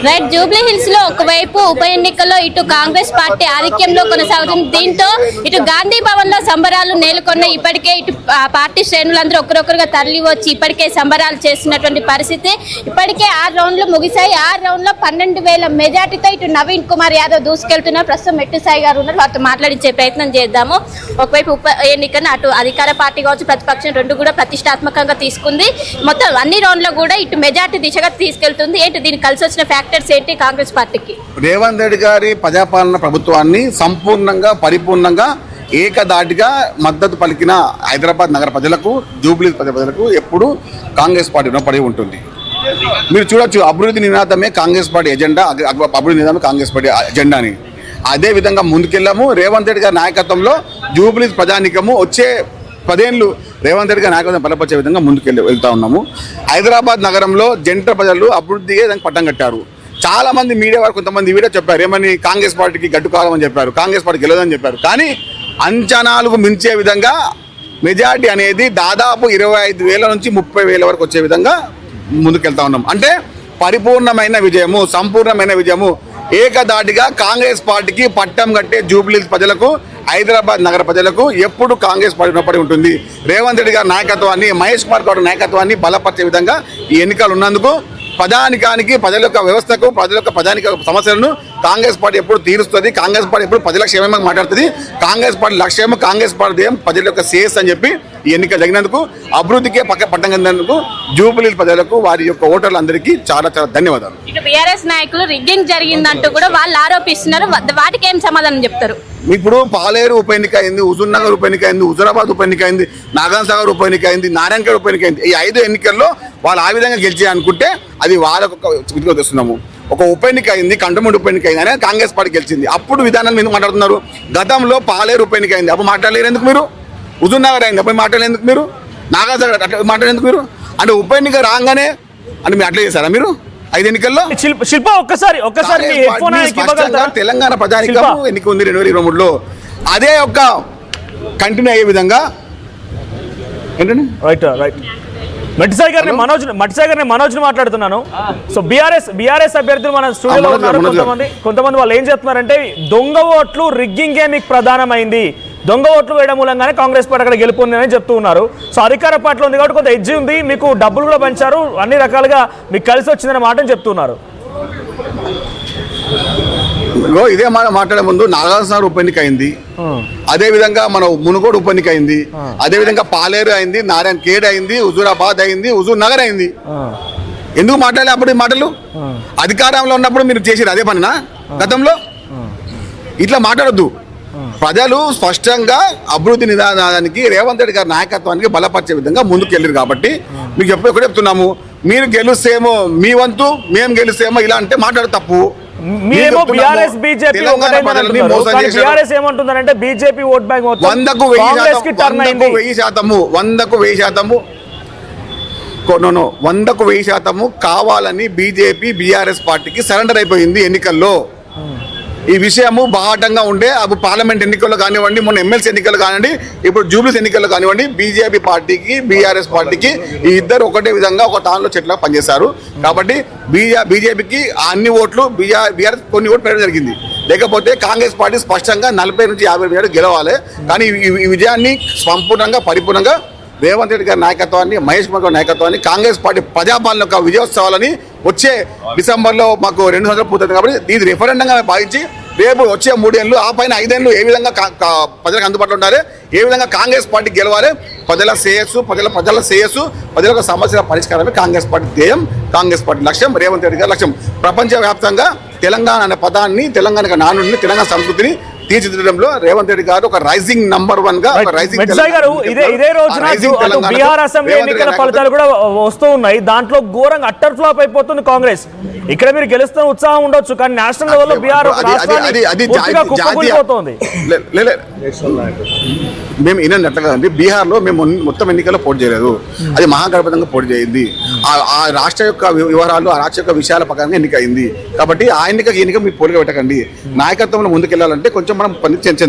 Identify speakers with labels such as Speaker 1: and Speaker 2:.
Speaker 1: Right, Jubilee hills లో ఒకవైపు ఉప ఎన్నికల్లో ఇటు కాంగ్రెస్ పార్టీ ఆధిక్యంలో కొనసాగుతుంది. దీంతో ఇటు గాంధీ భవన్ లో సంబరాలు నెలకొన్న ఇప్పటికే ఇటు పార్టీ శ్రేణులందరూ ఒకరొకరుగా తరలి వచ్చి ఇప్పటికే సంబరాలు చేస్తున్నటువంటి పరిస్థితి. ఇప్పటికే 6 రౌండ్లు ముగిశాయి. 6 రౌండ్ లో 12,000 మెజార్టీతో ఇటు నవీన్ కుమార్ యాదవ్ దూసుకెళ్తున్నారు. ప్రస్తుతం మెట్టు సాయి గారు ఉన్నారు, వారితో మాట్లాడించే ప్రయత్నం చేద్దాము. ఒకవైపు ఉప ఎన్నికను అటు అధికార పార్టీ కావచ్చు ప్రతిపక్షం రెండు కూడా ప్రతిష్టాత్మకంగా తీసుకుంది. మొత్తం అన్ని రౌండ్లో కూడా ఇటు మెజార్టీ దిశగా తీసుకెళ్తుంది. ఏంటి దీనికి కలిసి వచ్చిన ఫ్యాక్టర్స్ ఏంటి కాంగ్రెస్ పార్టీకి?
Speaker 2: రేవంత్ రెడ్డి గారి ప్రజాపాలన ప్రభుత్వాన్ని సంపూర్ణంగా పరిపూర్ణంగా ఏకదాటిగా మద్దతు పలికిన హైదరాబాద్ నగర ప్రజలకు, జూబ్లీ ప్రజలకు ఎప్పుడు కాంగ్రెస్ పార్టీ రుణపడి ఉంటుంది. మీరు చూడొచ్చు, అభివృద్ధి నినాదమే కాంగ్రెస్ పార్టీ ఎజెండా, అభివృద్ధి నినాదమే కాంగ్రెస్ పార్టీ ఎజెండా అని. అదే విధంగా ముందుకెళ్ళాము. రేవంత్ రెడ్డి గారి నాయకత్వంలో జూబ్లీ ప్రజానికము వచ్చే 10 ఏళ్ళు రేవంత్ రెడ్డి గారి నాయకత్వం బలపరిచే విధంగా వెళ్తా ఉన్నాము. హైదరాబాద్ నగరంలో జంట ప్రజలు అభివృద్ధిగా దానికి పట్టం కట్టారు. చాలా మంది మీడియా వారు కొంతమంది వీడియో చెప్పారు, ఏమని కాంగ్రెస్ పార్టీకి గడ్డు కాలమని చెప్పారు, కాంగ్రెస్ పార్టీ గెలవదని చెప్పారు. కానీ అంచనాలకు మించే విధంగా మెజార్టీ అనేది దాదాపు 25,000 నుంచి 30,000 వరకు వచ్చే విధంగా ముందుకెళ్తా ఉన్నాం. అంటే పరిపూర్ణమైన విజయము, సంపూర్ణమైన విజయము. ఏకదాటిగా కాంగ్రెస్ పార్టీకి పట్టం కట్టే జూబ్లీ ప్రజలకు, హైదరాబాద్ నగర ప్రజలకు ఎప్పుడు కాంగ్రెస్ పార్టీ రుణపడి ఉంటుంది. రేవంత్ రెడ్డి గారి నాయకత్వాన్ని, మహేష్ కుమార్ గౌడ్ నాయకత్వాన్ని బలపరిచే విధంగా ఈ ఎన్నికలు ఉన్నందుకు ప్రజానికానికి, ప్రజల యొక్క వ్యవస్థకు, ప్రజల యొక్క ప్రజానిక సమస్యలను కాంగ్రెస్ పార్టీ ఎప్పుడు తీరుస్తుంది. కాంగ్రెస్ పార్టీ ఎప్పుడు ప్రజల క్షేమంగా మాట్లాడుతుంది. కాంగ్రెస్ పార్టీ లక్ష్యం, కాంగ్రెస్ పార్టీ ప్రజల యొక్క శ్రేయస్ అని చెప్పి ఈ ఎన్నిక జరిగినందుకు, అభివృద్ధికే పట్టం కట్టినందుకు జూబ్లీ ప్రజలకు, వారి యొక్క ఓటర్లందరికీ చాలా చాలా ధన్యవాదాలు.
Speaker 1: ఇటు బీఆర్ఎస్ నాయకులు రిగ్గింగ్ జరిగిందంటూ కూడా వాళ్ళు ఆరోపిస్తున్నారు. వాటికి ఏం సమాధానం చెప్తారు?
Speaker 2: ఇప్పుడు పాలేరు ఉప ఎన్నిక అయింది, హుజూర్ నగర్ ఉప ఎన్నిక అయింది, హుజూరాబాద్ ఉప ఎన్నిక అయింది, నాగాన్ సాగర్ ఉప ఎన్నిక అయింది, నారాయణఖేడ్ ఉప ఎన్నిక అయింది. ఈ 5 ఎన్నికల్లో వాళ్ళు ఆ విధంగా గెలిచి అనుకుంటే అది వాళ్ళకు తెస్తున్నాము. ఒక ఉప ఎన్నిక అయింది, కంటోన్మెంట్ ఉప ఎన్నిక అయింది అని కాంగ్రెస్ పార్టీ గెలిచింది. అప్పుడు విధానాలు ఎందుకు మాట్లాడుతున్నారు? గతంలో పాలేరు ఉప ఎన్నిక అయింది, అప్పుడు మాట్లాడలేరు ఎందుకు మీరు? హుజూర్ నగర్ అయింది, అప్పుడు మాట్లాడేందుకు మీరు? నాగాన్ సాగర్ అట్లా మాట్లాడేందుకు మీరు? అంటే ఉప ఎన్నిక రాగానే అంటే మీరు అట్లా చేశారా? మీరు 5 ఎన్నికల్లో
Speaker 3: శిల్ప ఒక్కసారి
Speaker 2: తెలంగాణ ప్రజానికం ఎన్నిక ఉంది 2023లో. అదే యొక్క కంటిన్యూ అయ్యే విధంగా ఏంటండి
Speaker 3: రైట్ మట్టిసాయి గారిని మనోజ్ మాట్లాడుతున్నాను. సో బీఆర్ఎస్ అభ్యర్థులు మన స్టూడియోలో ఉన్నారు. కొంతమంది వాళ్ళు ఏం చెప్తున్నారంటే దొంగ ఓట్లు రిగ్గింగే మీకు ప్రధానమైంది, దొంగ ఓట్లు వేయడం మూలంగానే కాంగ్రెస్ పార్టీ అక్కడ గెలుపొందని చెప్తూ ఉన్నారు. సో అధికార పార్టీలో ఉంది కాబట్టి కొంత ఎడ్జి ఉంది, మీకు డబ్బులు కూడా పంచారు, అన్ని రకాలుగా మీకు కలిసి వచ్చిందనే మాటను చెప్తున్నారు.
Speaker 2: ఇదే మాట్లాడే ముందు నాగార్జున ఉప ఎన్నిక అయింది, అదే విధంగా మన మునుగోడు ఉప ఎన్నిక అయింది, అదే విధంగా పాలేరు అయింది, నారాయణఖేడ్ అయింది, హుజూరాబాద్ అయింది, హుజూర్ నగర్ అయింది. ఎందుకు మాట్లాడలే అప్పుడు ఈ మాటలు? అధికారంలో ఉన్నప్పుడు మీరు చేసిరు అదే పనినా గతంలో? ఇట్లా మాట్లాడొద్దు. ప్రజలు స్పష్టంగా అభివృద్ధి నినాదానికి, రేవంత్ రెడ్డి గారి నాయకత్వానికి బలపరిచే విధంగా ముందుకు వెళ్ళారు. కాబట్టి మీకు ఎప్పుడు చెప్తున్నాము, మీరు గెలుస్తేమో మీ వంతు, మేము గెలుస్తేమో ఇలా అంటే మాట్లాడు తప్పు.
Speaker 3: మీరేమో బీఆర్ఎస్ బీజేపీ ఏమంటుందంటే బీజేపీ ఓట్ బ్యాంక్
Speaker 2: 100కు 1000% కావాలని బీజేపీ బీఆర్ఎస్ పార్టీకి సరెండర్ అయిపోయింది ఎన్నికల్లో. ఈ విషయము బాహటంగా ఉండే అప్పుడు పార్లమెంట్ ఎన్నికల్లో కానివ్వండి, మొన్న ఎమ్మెల్సీ ఎన్నికల్లో కానివ్వండి, ఇప్పుడు జూబ్లీస్ ఎన్నికల్లో కానివ్వండి, బీజేపీ పార్టీకి బీఆర్ఎస్ పార్టీకి ఈ ఇద్దరు ఒకటే విధంగా ఒక తానులో చెట్లా పనిచేశారు. కాబట్టి బీజేపీకి అన్ని ఓట్లు, బీఆర్ఎస్ కొన్ని ఓట్లు పెరగడం జరిగింది. లేకపోతే కాంగ్రెస్ పార్టీ స్పష్టంగా 40 నుంచి 50 గెలవాలి. కానీ ఈ విజయాన్ని సంపూర్ణంగా పరిపూర్ణంగా రేవంత్ రెడ్డి గారి నాయకత్వాన్ని, మహేష్ కుమార్ గారి నాయకత్వాన్ని, కాంగ్రెస్ పార్టీ ప్రజాపాలన యొక్క విజయోత్సవాలని వచ్చే డిసెంబర్లో మాకు 2 సంవత్సరాలు పూర్తయింది. కాబట్టి ఇది రెఫరెండంగా భావించి రేపు వచ్చే 3 ఏళ్ళు, ఆ పైన 5 ఏళ్ళు ఏ విధంగా ప్రజలకు అందుబాటులో ఉండాలి, ఏ విధంగా కాంగ్రెస్ పార్టీ గెలవాలి, ప్రజల శ్రేయస్సు, ప్రజల యొక్క సమస్యల పరిష్కారమే కాంగ్రెస్ పార్టీ ధ్యేయం, కాంగ్రెస్ పార్టీ లక్ష్యం, రేవంత్ రెడ్డి గారి లక్ష్యం. ప్రపంచవ్యాప్తంగా తెలంగాణ అనే పదాన్ని, తెలంగాణ నానుడిని, తెలంగాణ సంస్కృతిని తీర్చిదిద్దడంలో రేవంత్ రెడ్డి గారు ఒక రైజింగ్ నంబర్ 1 గా
Speaker 3: ఇదే రోజున బీహార్ అసెంబ్లీ ఎన్నికల ఫలితాలు కూడా వస్తూ ఉన్నాయి. దాంట్లో ఘోరంగా అట్టర్ ఫ్లాప్ అయిపోతుంది కాంగ్రెస్. ఇక్కడ మీరు గెలుస్తున్న ఉత్సాహం ఉండొచ్చు, కానీ నేషనల్ లెవెల్లో బీహార్ కుప్పకూలిపోతుంది.
Speaker 2: మేము ఇన్నట్టు కదండి, బీహార్లో మేము మొత్తం ఎన్నికల్లో పోటీ చేయలేదు, అది మహాగఠబంధన్గా పోటీ చేయింది. ఆ రాష్ట్ర యొక్క వివరాలు, ఆ రాష్ట్ర యొక్క విషయాల ప్రకారంగా ఎన్నిక అయింది. కాబట్టి ఆ ఎన్నిక మీరు పోలిక పెట్టకండి. నాయకత్వంలో ముందుకెళ్లాలంటే కొంచెం మనం పని